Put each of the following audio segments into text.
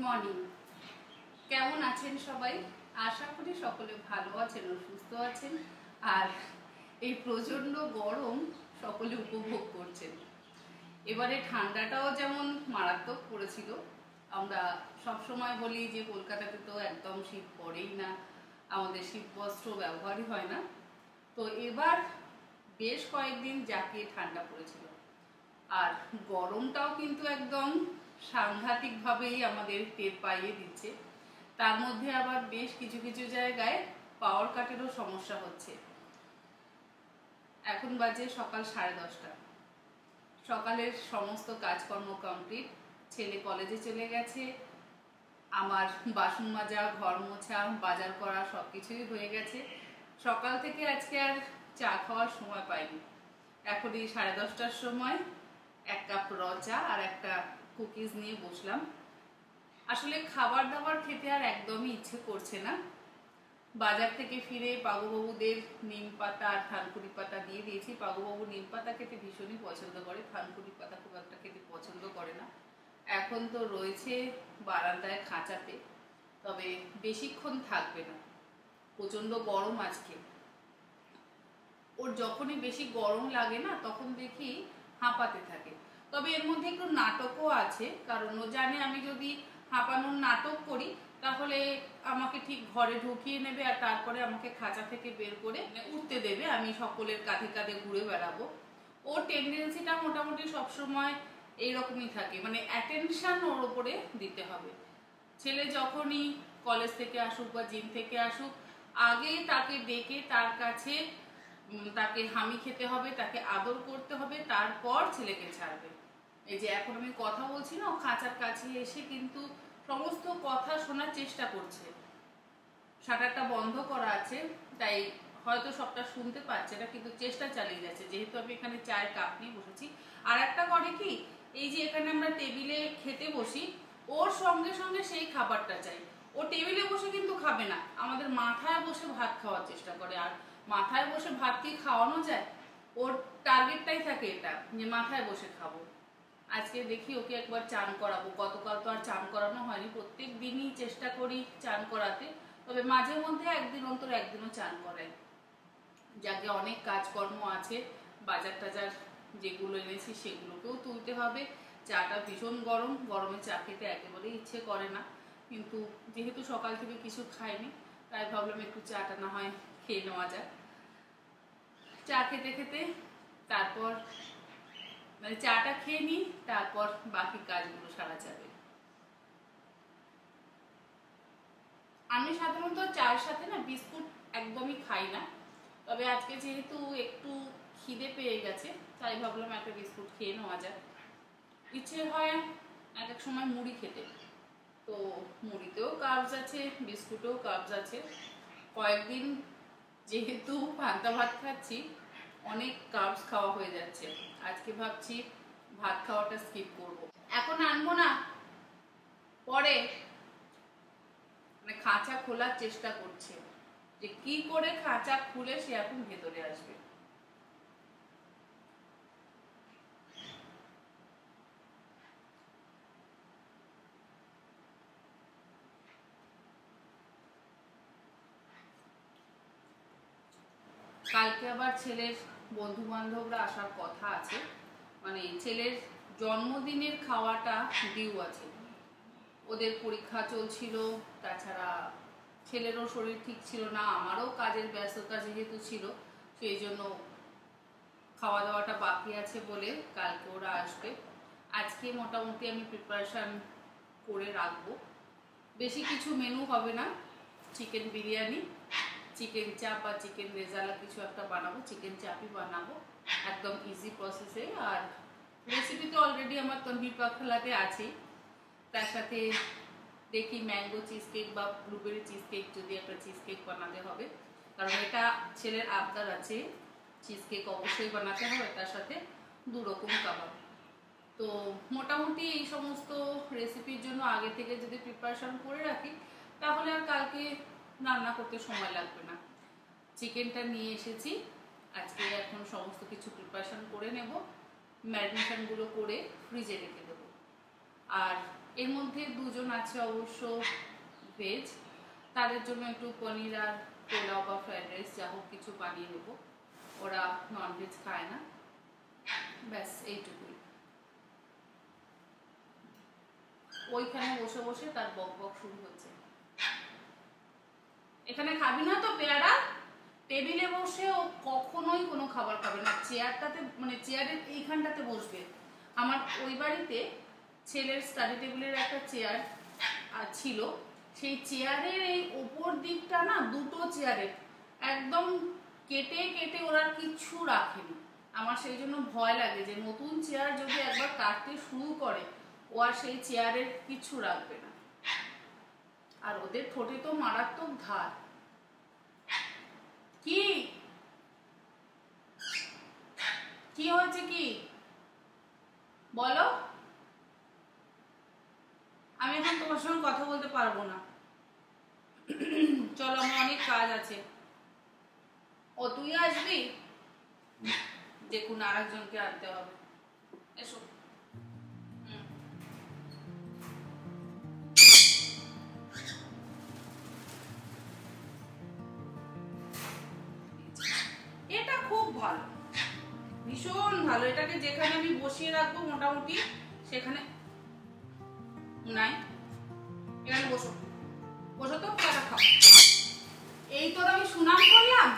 Morning. কেমন আছেন সবাই? আশা করি সকলে ভালো আছেন ও সুস্থ আছেন। আর এই প্রচণ্ড গরম সকলে উপভোগ করছেন। এবারে ঠান্ডাটাও যেমন মারাত্মক পড়েছিল। আমরা সবসময় বলি যে কলকাতাতে তো একদম শীত পড়েই না, আমাদের শীত বস্ত্র ব্যবহারই হয় না। তো এবার বেশ কয়েকদিন জাঁকিয়ে ঠান্ডা পড়েছিল, আর গরমটাও কিন্তু একদম সাংঘাতিকভাবেই আমাদের টের পাইয়ে দিচ্ছে। তার মধ্যে আবার বেশ কিছু কিছু জায়গায় পাওয়ার কাটেরও সমস্যা হচ্ছে। এখন বাজে সকাল 10:30। সকালের সমস্ত কাজকর্ম কমপ্লিট, ছেলে কলেজে চলে গেছে, আমার বাসন মাজা, ঘর মোছা, বাজার করা সবকিছুই হয়ে গেছে। সকাল থেকে আজকে আর চা খাওয়ার সময় পাইনি। এখনই 10:30টার সময় এক কাপ র চা আর একটা কুকিজ নিয়ে বসলাম। আসলে খাবার দাবার খেতে আর একদমই ইচ্ছে করছে না। বাজার থেকে ফিরে পাগুবাবুদের নিম পাতা আর থানকুনি পাতা দিয়ে দিয়েছি। পাগুবাবু নিম পাতা খেতে ভীষণই পছন্দ করে, থানকুনি পাতা খুব একটা খেতে পছন্দ করে না। এখন তো রয়েছে বারান্দায় খাঁচাতে, তবে বেশিক্ষণ থাকবে না, প্রচণ্ড গরম আজকে। ওর যখনই বেশি গরম লাগে না তখন দেখি হাঁপাতে থাকে। তবে এর মধ্যে একটু নাটকও আছে, কারণ ও জানে আমি যদি হাঁপানোর নাটক করি তাহলে আমাকে ঠিক ঘরে ঢুকিয়ে নেবে আর তারপরে আমাকে খাঁচা থেকে বের করে উঠতে দেবে, আমি সকলের কাঁধে কাঁধে ঘুরে বেড়াবো। ওর টেন্ডেন্সিটা মোটামুটি সবসময় এইরকমই থাকে, মানে অ্যাটেনশন ওর ওপরে দিতে হবে। ছেলে যখনই কলেজ থেকে আসুক বা জিম থেকে আসুক, আগে তাকে ডেকে তার কাছে তাকে হামি খেতে হবে, তাকে আদর করতে হবে, তারপর ছেলেকে ছাড়বে। এই যে এখন আমি কথা বলছি না, খাঁচার কাছে এসে কিন্তু সমস্ত কথা শোনার চেষ্টা করছে। শাটারটা বন্ধ করা আছে তাই হয়তো সবটা শুনতে পাচ্ছে না, কিন্তু চেষ্টা চালিয়ে যাচ্ছে, যেহেতু আমি এখানে চায়ের কাপ নিয়ে বসেছি। আর একটা করে কি, এই যে এখানে আমরা টেবিলে খেতে বসি, ওর সঙ্গে সঙ্গে সেই খাবারটা চাই। ও টেবিলে বসে কিন্তু খাবে না, আমাদের মাথায় বসে ভাত খাওয়ার চেষ্টা করে। আর মাথায় বসে ভাত কি খাওয়ানো যায়? ওর টার্গেটটাই থাকে এটা, যে মাথায় বসে খাবো। আজকে দেখি ওকে একবার চান করাবো। গতকাল তো আর চান করানো হয়নি, প্রত্যেক দিনই চেষ্টা করি চান করাতে, তবে মাঝে মধ্যে একদিন অন্তর একদিনও চান করাই। যাকে অনেক কাজকর্ম আছে, বাজার টাজার যেগুলো এনেছি সেগুলোকেও তুলতে হবে। চাটা ভীষণ গরম, গরমে চা খেতে একেবারেই ইচ্ছে করে না, কিন্তু যেহেতু সকাল থেকে কিছু খাইনি তাই ভাবলাম একটু চাটা না হয় খেয়ে নেওয়া যাক। চা খেতে খেতে তারপর মানে চাটা খেয়ে নিই, তারপর বাকি কাজগুলো সারা যাবে। আমি সাধারণত চায়ের সাথে না বিস্কুট একদমই খাই না, তবে আজকে যেহেতু একটু খিদে পেয়ে গেছে তাই ভাবলাম একটা বিস্কুট খেয়ে নেওয়া যাক। ইচ্ছে হয় এক এক সময় মুড়ি খেতে, তো মুড়িতেও কার্বস আছে, বিস্কুটেও কার্বস আছে। কয়েকদিন যেহেতু পান্তা ভাত খাচ্ছি, অনেক কার্বস খাওয়া হয়ে যাচ্ছে। আজকে ভাবছি ভাত খাওয়াটা স্কিপ করব। এখন আনবো না, পরে। মানে খাঁচা খোলার চেষ্টা করছে, যে কি করে খাঁচা খুলে সে এখন ভেতরে আসবে। কালকে আবার ছেলের বন্ধু বান্ধবরা আসার কথা আছে, মানে ছেলের জন্মদিনের খাওয়াটা ডিউ আছে। ওদের পরীক্ষা চলছিল, তাছাড়া ছেলেরও শরীর ঠিক ছিল না, আমারও কাজের ব্যস্ততা যেহেতু ছিল, সেই জন্য খাওয়া দাওয়াটা বাকি আছে বলে কালকে ওরা আসবে। আজকে মোটামুটি আমি প্রিপারেশান করে রাখবো। বেশি কিছু মেনু হবে না, চিকেন বিরিয়ানি, চিকেন চাপ বা চিকেন রেজালা কিছু একটা বানাবো, চিকেন চাপই বানাবো একদম ইজি প্রসেসে। আর রেসিপি তো অলরেডি আমার তনভীর পাকশালাতে আছে, তার সাথে দেখি ম্যাঙ্গো চিজ কেক বা ব্লুবেরি চিজ কেক, যদি একটা চিজ কেক বানাতে হবে, কারণ এটা ছেলের আবদার আছে, চিজ কেক অবশ্যই বানাতে হবে, তার সাথে 2 রকম কাবাব। তো মোটামুটি এই সমস্ত রেসিপির জন্য আগে থেকে যদি প্রিপারেশন করে রাখি তাহলে আর কালকে রান্না করতে সময় লাগবে না। চিকেনটা নিয়ে এসেছি, আজকে এখন সমস্ত কিছু প্রিপারেশন করে নেব, ম্যারিনেশনগুলো করে ফ্রিজে রেখে দেবো। আর এর মধ্যে দুজন আছে অবশ্য ভেজ, তাদের জন্য একটু পনির আর পোলাও বা ফ্রাইড রাইস যা হোক কিছু বানিয়ে নেবো। ওরা ননভেজ খায় না, ব্যাস এইটুকুই। ওইখানে বসে বসে তার বক বক শুরু হচ্ছে, এখানে খাবি না তো পেয়ারা? টেবিলে বসে ও কখনোই কোনো খাবার খাবে না, চেয়ারটাতে মানে চেয়ারের এইখানটাতে বসবে। আমার ওই বাড়িতে ছেলের স্টাডি টেবিলের একটা চেয়ার ছিল, সেই চেয়ারের এই ওপর দিকটা না দুটো চেয়ারের একদম কেটে কেটে ওরা কিচ্ছু রাখেনি। আমার সেই জন্য ভয় লাগে যে নতুন চেয়ার যদি একবার কাটতে শুরু করে ও আর সেই চেয়ারের কিচ্ছু রাখবে না। আর ওদের ঠোঁটে তো মারাত্মক ধার। কি কি হয়েছে কি বলো? আমি এখন তোমার সঙ্গে কথা বলতে পারবো না, চলো আমার অনেক কাজ আছে। ও তুই আসবি? দেখুন আর একজনকে আনতে হবে, এসো। এটা খুব ভালো, ভীষণ ভালো। এটাকে যেখানে আমি বসিয়ে রাখবো মোটামুটি সেখানে নাই, এখানে বসো, বসো তো পেয়ারা খাও। এই তোর আমি সুনাম করলাম,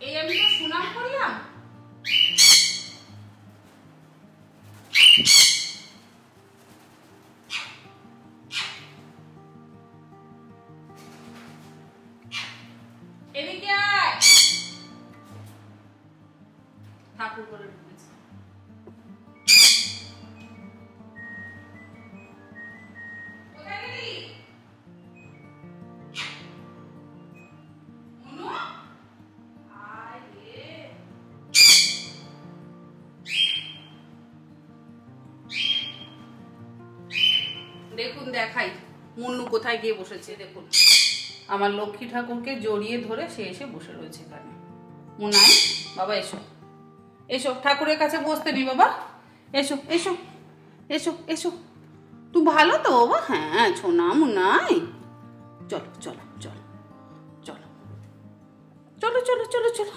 এই আমি তো সুনাম করলাম। এদিকে আয়, ঠাকুর করে ঢুকেছে। কোথায় গেলি মনু? আয় রে, দেখুন দেখাই মুন্নু কোথায় গিয়ে বসেছে। দেখুন আমার লক্ষ্মী ঠাকুরকে জড়িয়ে ধরে সে এসে বসে রয়েছে এখানে। মুনাই বাবা এসো, এসো ঠাকুরের কাছে বসতে নি বাবা, এসো এসো এসো এসো। তুই ভালো তো বাবা? হ্যাঁ ছোনা মুনাই, চলো চলো চলো চলো চলো চলো চলো চলো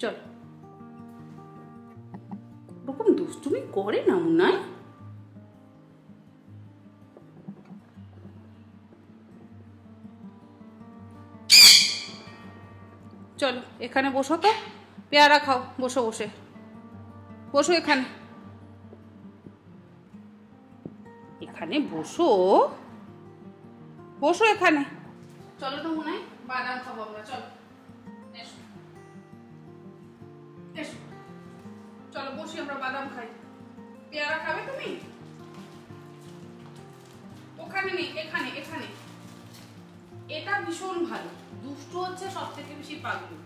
চলো। ওরকম দুষ্টুমি করে না মুনাই। চলো এখানে বসো তো, পেয়ারা খাও, বসো বসে বসো, এখানে এখানে বসো, বসো এখানে। চলো তো মনে হয় বাদাম খাবো আমরা, চলো এসো এসো, চলো বসি আমরা বাদাম খাই। পেয়ারা খাবে তুমি? ওখানে নেই, এখানে এখানে। এটা ভীষণ ভালো, দুষ্টু হচ্ছে সব থেকে বেশি পাগলু।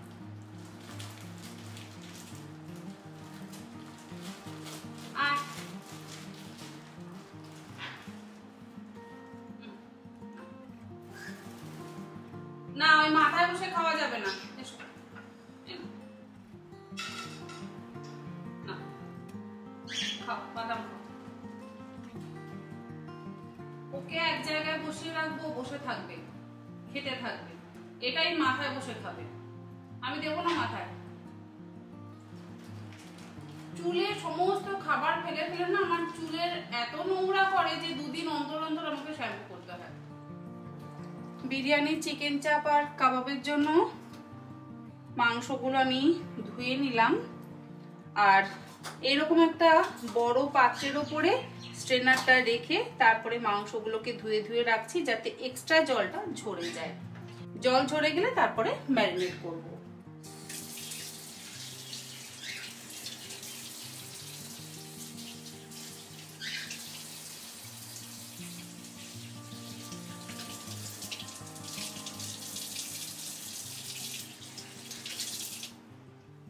না ওই মাথায় বসে খাওয়া যাবে না, এসো না খাও বাদাম খাও। ওকে এক জায়গায় বসিয়ে রাখবো, বসে থাকবে, খেতে থাকবে, এটাই মাথায় বসে খাবে, আমি দেবো না মাথায়। চুলে সমস্ত খাবার ফেলে ফেলে না আমার চুলের এত নোংরা করে যে দুদিন অন্তর অন্তর আমাকে শ্যাম্পু করতে হয়। বিরিয়ানি, চিকেন চাপ আর কাবাবের জন্য মাংসগুলো আমি ধুয়ে নিলাম, আর এরকম একটা বড় পাত্রের ওপরে স্ট্রেনারটা রেখে তারপরে মাংসগুলোকে ধুয়ে ধুয়ে রাখছি যাতে এক্সট্রা জলটা ঝরে যায়। জল ঝরে গেলে তারপরে ম্যারিনেট করব।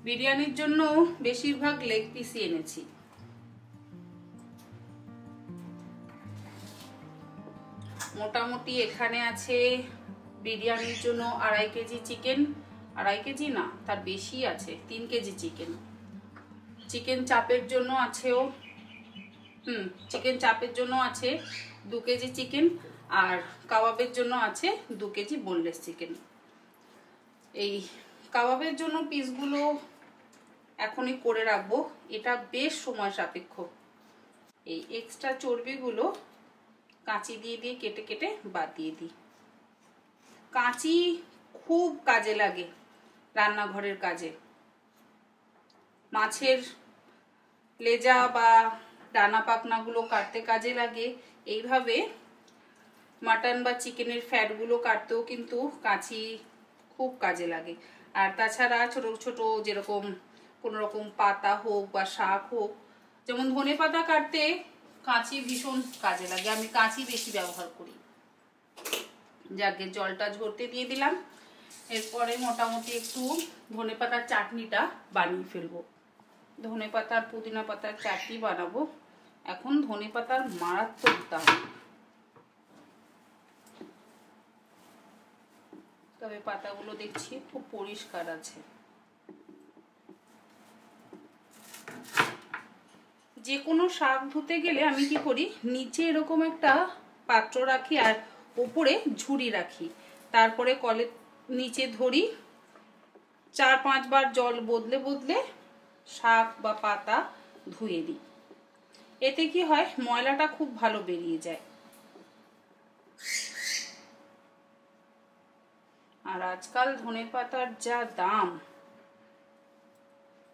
বিরিয়ানির জন্য বেশিরভাগ লেগ পিসই এনেছি। মোটামুটি এখানে আছে বিরিয়ানির জন্য 2.5 কেজি চিকেন, 2.5 কেজি না, তার বেশি আছে, 3 কেজি চিকেন। চিকেন চাপের জন্য আছেও চিকেন চাপের জন্য আছে 2 কেজি চিকেন, আর কাবাবের জন্য আছে 2 কেজি বোনলেস চিকেন। এই কাবাবের জন্য পিসগুলো এখনই করে রাখবো, এটা বেশ সময় সাপেক্ষ। এই এক্সট্রা চর্বিগুলো কাঁচি দিয়ে দিয়ে কেটে কেটে বাদ দিয়ে দিই। কাঁচি খুব কাজে লাগে রান্নাঘরের কাজে। মাছের লেজা বা ডানা পাখনাগুলো কাটতে কাজে লাগে, এইভাবে মাটন বা চিকেনের ফ্যাটগুলো কাটতেও কিন্তু কাঁচি খুব কাজে লাগে। আর তাছাড়া ছোট ছোট যেরকম কোনো রকম পাতা হোক বা শাক হোক, যেমন ধনে পাতা কাটতে কাঁচি ভীষণ কাজে লাগে, আমি কাঁচি বেশি ব্যবহার করি। যাকে জলটা ঝরতে দিয়ে দিলাম, এরপরে মোটামুটি একটু ধনে পাতার চাটনিটা বানিয়ে ফেলবো। ধনে পাতার পুদিনা পাতার চাটনি বানাবো। এখন ধনে পাতার মারাত্মক দাম, তবে পাতাগুলো দেখছি খুব পরিষ্কার আছে। যে কোনো শাক ধুতে গেলে আমি কি করি, নিচে এরকম একটা পাত্র রাখি আর উপরে ঝুড়ি রাখি, তারপরে কলের নিচে ধরি, 4-5 বার জল বদলে বদলে শাক বা পাতা ধুয়ে দিই। এতে কি হয়, ময়লাটা খুব ভালো বেরিয়ে যায়। আর আজকাল ধনেপাতার যা দাম,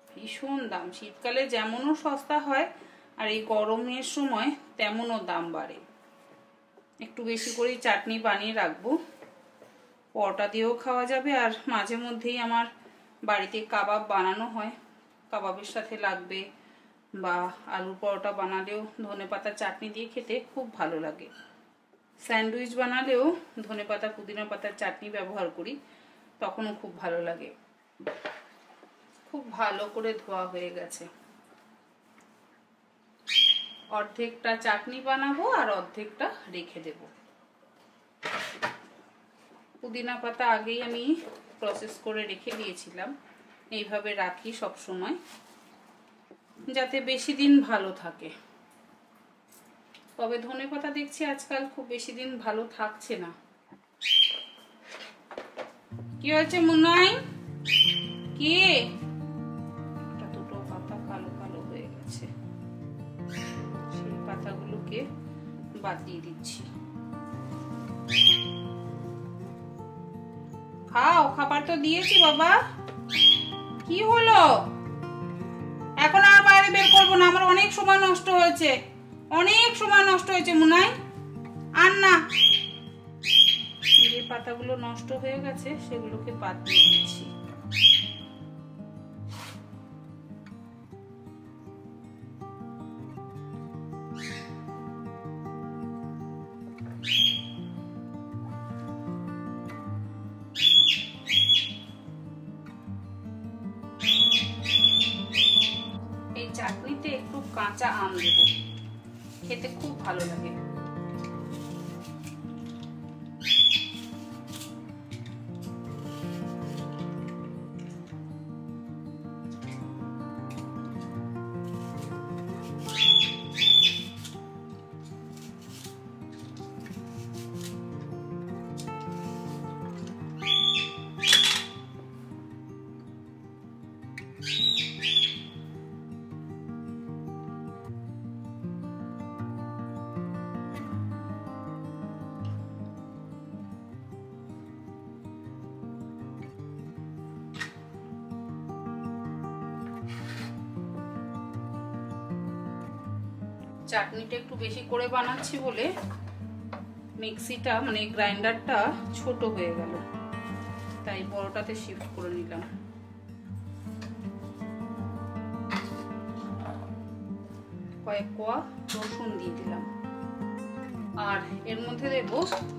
ভীষণ দাম। শীতকালে যেমনও সস্তা হয়, আর এই গরমের সময় তেমনও দাম বাড়ে। একটু বেশি করে চাটনি বানিয়ে রাখবো, পরোটা দিয়েও খাওয়া যাবে। আর মাঝে মধ্যেই আমার বাড়িতে কাবাব বানানো হয়, কাবাবের সাথে লাগবে, বা আলুর পরোটা বানালেও ধনেপাতা চাটনি দিয়ে খেতে খুব ভালো লাগে। স্যান্ডউইচ বানালেও ধনেপাতা পুদিনা পাতার চাটনি ব্যবহার করি, তখনও খুব ভালো লাগে। খুব ভালো করে ধোয়া হয়ে গেছে। অর্ধেকটা চাটনি বানাবো আর অর্ধেকটা রেখে দেব। পুদিনা পাতা আগেই আমি প্রসেস করে রেখে দিয়েছিলাম, এইভাবে রাখি সব সময়, যাতে বেশি দিন ভালো থাকে। তবে ধনেপাতা দেখছি আজকাল খুব বেশি দিন ভালো থাকছে না। কি হয়েছে মুন্নাই? কি? দুটো পাতা কালো কালো হয়ে গেছে, সেই পাতাগুলোকে বাদ দিয়ে দিচ্ছি। খাও, খাবার তো দিয়েছি বাবা। কি হলো? এখন আর বাইরে বের করবো না, আমার অনেক সময় নষ্ট হয়েছে, অনেক সময় নষ্ট হয়েছে মুনাই। আর না, যে পাতাগুলো নষ্ট হয়ে গেছে সেগুলোকে বাদ দিয়ে দিচ্ছি। এই চাটনিতে একটু কাঁচা আম দেব, খেতে খুব ভালো লাগে। চাটনিটা একটু বেশি করে বানাচ্ছি বলে মিক্সিটা মানে গ্রাইন্ডারটা ছোট হয়ে গেল, তাই বড়টাতে শিফট করে নিলাম। কয়েক কোয়া রসুন দিয়ে দিলাম, আর এর মধ্যে দেব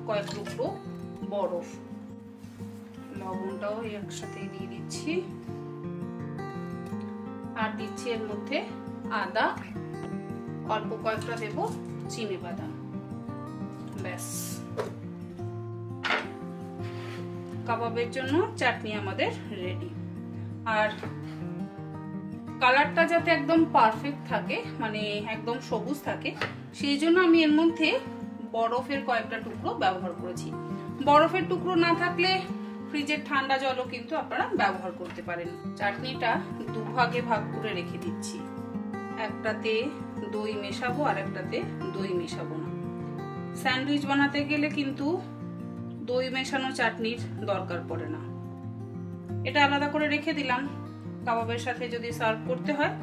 কয়েক টুকরো বরফ। লবণটাও একসাথে দিয়ে দিচ্ছি, আর দিচ্ছি এর মধ্যে আদা, অল্প কয়েকটা দেব চিনিবাদাম। ব্যাস, কাবাবের জন্য চাটনি আমাদের রেডি। আর কালারটা যাতে একদম পারফেক্ট থাকে, মানে একদম সবুজ থাকে, সেই জন্য আমি এর মধ্যে বরফের কয়েকটা টুকরো ব্যবহার করেছি। বরফের টুকরো না থাকলে ফ্রিজের ঠান্ডা জলও কিন্তু আপনারা ব্যবহার করতে পারেন। চাটনিটা দুভাগে ভাগ করে রেখে দিচ্ছি, একটাতে দই মেশাবো আর একটাতে দই মেশাবো না। স্যান্ডউইচ বানাতে গেলে কিন্তু দই মেশানো চাটনির দরকার পড়ে না। এটা আলাদা করে রেখে দিলাম। কাবাবের সাথে যদি সার্ভ করতে হয়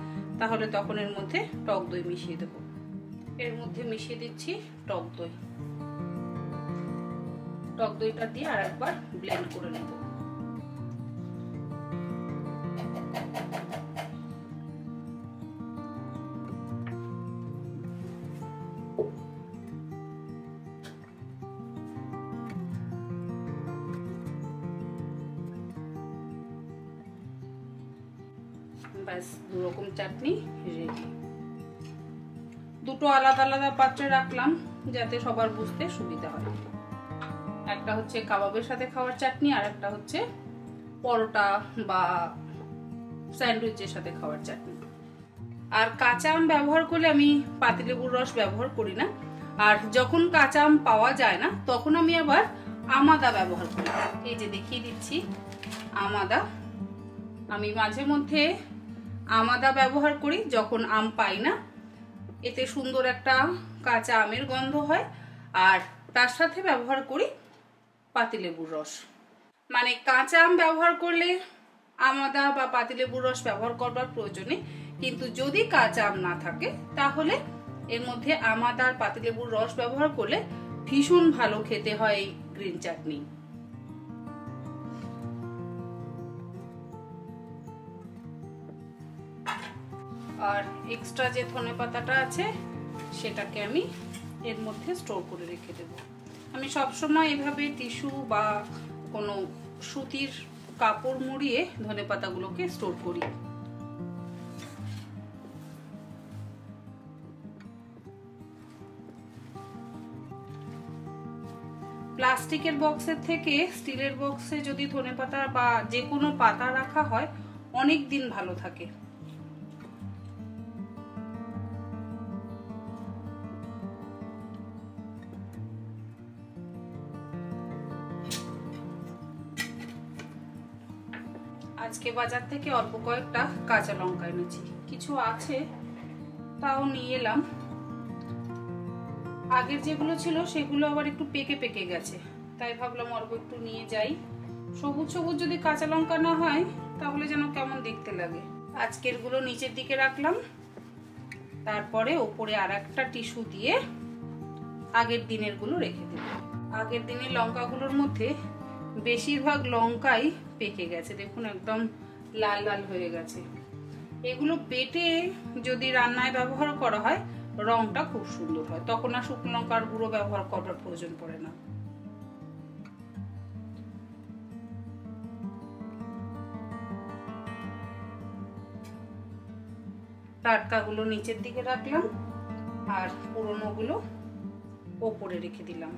তাহলে তখন এর মধ্যে টক দই মিশিয়ে দেব। এর মধ্যে মিশিয়ে দিচ্ছি টক দই। টক দইটা দিয়ে আর একবার ব্লেন্ড করে নেব। ব্যাস, দুরকম চাটনি রেডি। দুটো আলাদা আলাদা পাত্রে রাখলাম যাতে সবার বুঝতে সুবিধা হয়। একটা হচ্ছে কাবাবের সাথে খাওয়ার চাটনি, আর একটা হচ্ছে পরোটা বা স্যান্ডউইচের সাথে খাওয়ার চাটনি। আর কাঁচা আম ব্যবহার করলে আমি পাতিলেবুর রস ব্যবহার করি না। আর যখন কাঁচা আম পাওয়া যায় না তখন আমি আবার আমাদা ব্যবহার করি। এই যে দেখিয়ে দিচ্ছি আমাদা। আমি মাঝে মধ্যে আমাদা ব্যবহার করি যখন আম পাই না। এতে সুন্দর একটা কাঁচা আমের গন্ধ হয়। আর তার সাথে ব্যবহার করি পাতিলেবুর রস। মানে কাঁচা আম ব্যবহার করলে আমাদা বা পাতিলেবুর রস ব্যবহার করবার প্রয়োজন নেই, কিন্তু যদি কাঁচা আম না থাকে তাহলে এর মধ্যে আমাদা আর পাতিলেবুর রস ব্যবহার করলে ভীষণ ভালো খেতে হয় এই গ্রিন চাটনি। আর এক্সট্রা যে ধনেপাতাটা আছে সেটাকে আমি এর মধ্যে স্টোর করে রেখে দেব। আমি সবসময় এভাবে টিস্যু বা কোনো সুতির কাপড় মুড়িয়ে ধনেপাতাগুলোকে স্টোর করি। প্লাস্টিকের বক্সের থেকে স্টিলের বক্সে যদি ধনেপাতা বা যে কোনো পাতা রাখা হয় অনেক দিন ভালো থাকে। আজকে বাজার থেকে অল্প কয়েকটা কাঁচা লঙ্কা এনেছি, কিছু আছে তাও নিয়ে এলাম। আগের যেগুলো ছিল সেগুলো আবার একটু পেকে পেকে গেছে, তাই ভাবলাম অল্প একটু নিয়ে যাই। সবুজ সবুজ যদি কাঁচা লঙ্কা না হয় তাহলে যেন কেমন দেখতে লাগে। আজকের গুলো নিচের দিকে রাখলাম, তারপরে ওপরে আর একটা টিস্যু দিয়ে আগের দিনের গুলো রেখে দেব। আগের দিনের লঙ্কাগুলোর মধ্যে বেশিরভাগ লঙ্কাই পেকে গেছে, দেখুন একদম লাল লাল হয়ে গেছে। এগুলো বেটে যদি রান্নায় ব্যবহার করা হয় রংটা খুব সুন্দর হয়, তখন আর শুকনো লঙ্কার গুঁড়ো ব্যবহার করার প্রয়োজন পড়ে না। টাটকা গুলো নিচের দিকে রাখলাম আর পুরনো গুলো ওপরে রেখে দিলাম।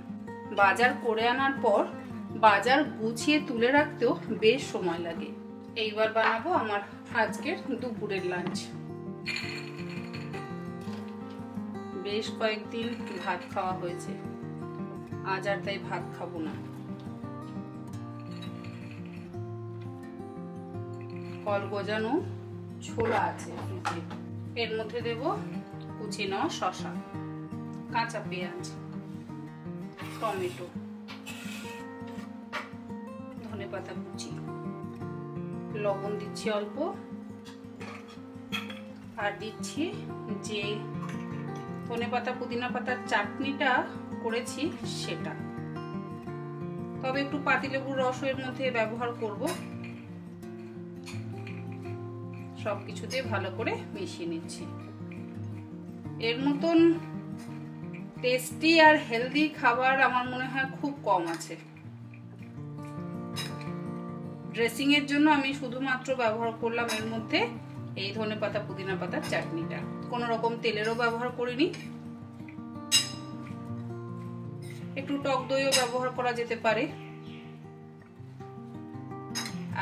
বাজার করে আনার পর বাজার গুছিয়ে তুলে রাখতেও বেশ সময় লাগে। এইবার বানাবো আমার আজকের দুপুরের লাঞ্চ। বেশ কয়েকদিন ভাত খাওয়া হয়েছে, আজ আর তাই ভাত খাবো না। কল গজানো ছোলা আছে ফ্রিজে, এর মধ্যে দেব কুচি নেওয়া শসা, কাঁচা পেঁয়াজ, টমেটো, ধনেপাতা কুচি, লবণ দিচ্ছি অল্প, আর দিচ্ছি যে ধনেপাতা পুদিনা পাতার চাটনিটা করেছি সেটা। তবে একটু পাতিলেবুর রস এর মধ্যে ব্যবহার করব। সবকিছুতে ভালো করে মিশিয়ে নিচ্ছি। এর মতন টেস্টি আর হেলদি খাবার আমার মনে হয় খুব কম আছে। ড্রেসিং এর জন্য আমি শুধুমাত্র ব্যবহার করলাম এর মধ্যে এই ধনেপাতা পুদিনা পাতার চাটনিটা, কোনো রকম তেলেরও ব্যবহার করিনি। একটু টক দইও ব্যবহার করা যেতে পারে।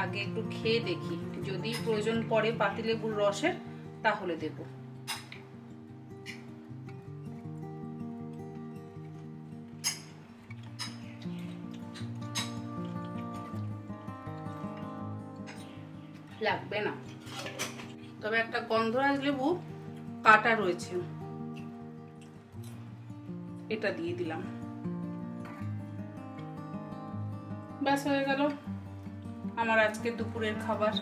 আগে একটু খেয়ে দেখি, যদি প্রয়োজন পড়ে পাতিলেবুর রসের তাহলে দেব। লাগবে না, তবে একটা গন্ধরাজ লেবু কাটা রয়েছে, এটা দিয়ে দিলাম। ব্যাস হয়ে গেল আমার আজকে দুপুরের খাবার।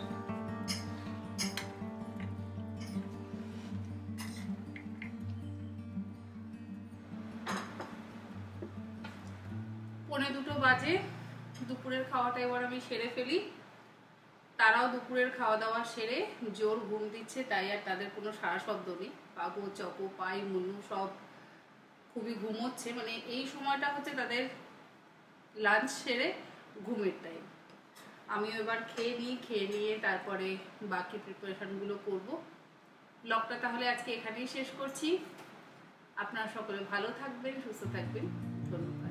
পৌনে 2 বাজে, দুপুরের খাওয়াটা এবার আমি সেরে ফেলি। তারাও দুপুরের খাওয়া দাওয়া সেরে জোর ঘুম দিচ্ছে, তাই আর তাদের কোনো সারা শব্দ নেই। পাগু, চকো, পাই, মুন্নু সব খুবই ঘুমোচ্ছে, মানে এই সময়টা হচ্ছে তাদের লাঞ্চ সেরে ঘুমের টাইম। আমিও এবার খেয়ে নিয়ে তারপরে বাকি প্রিপারেশনগুলো করব। ব্লগটা তাহলে আজকে এখানেই শেষ করছি। আপনারা সকলে ভালো থাকবেন, সুস্থ থাকবেন, ধন্যবাদ।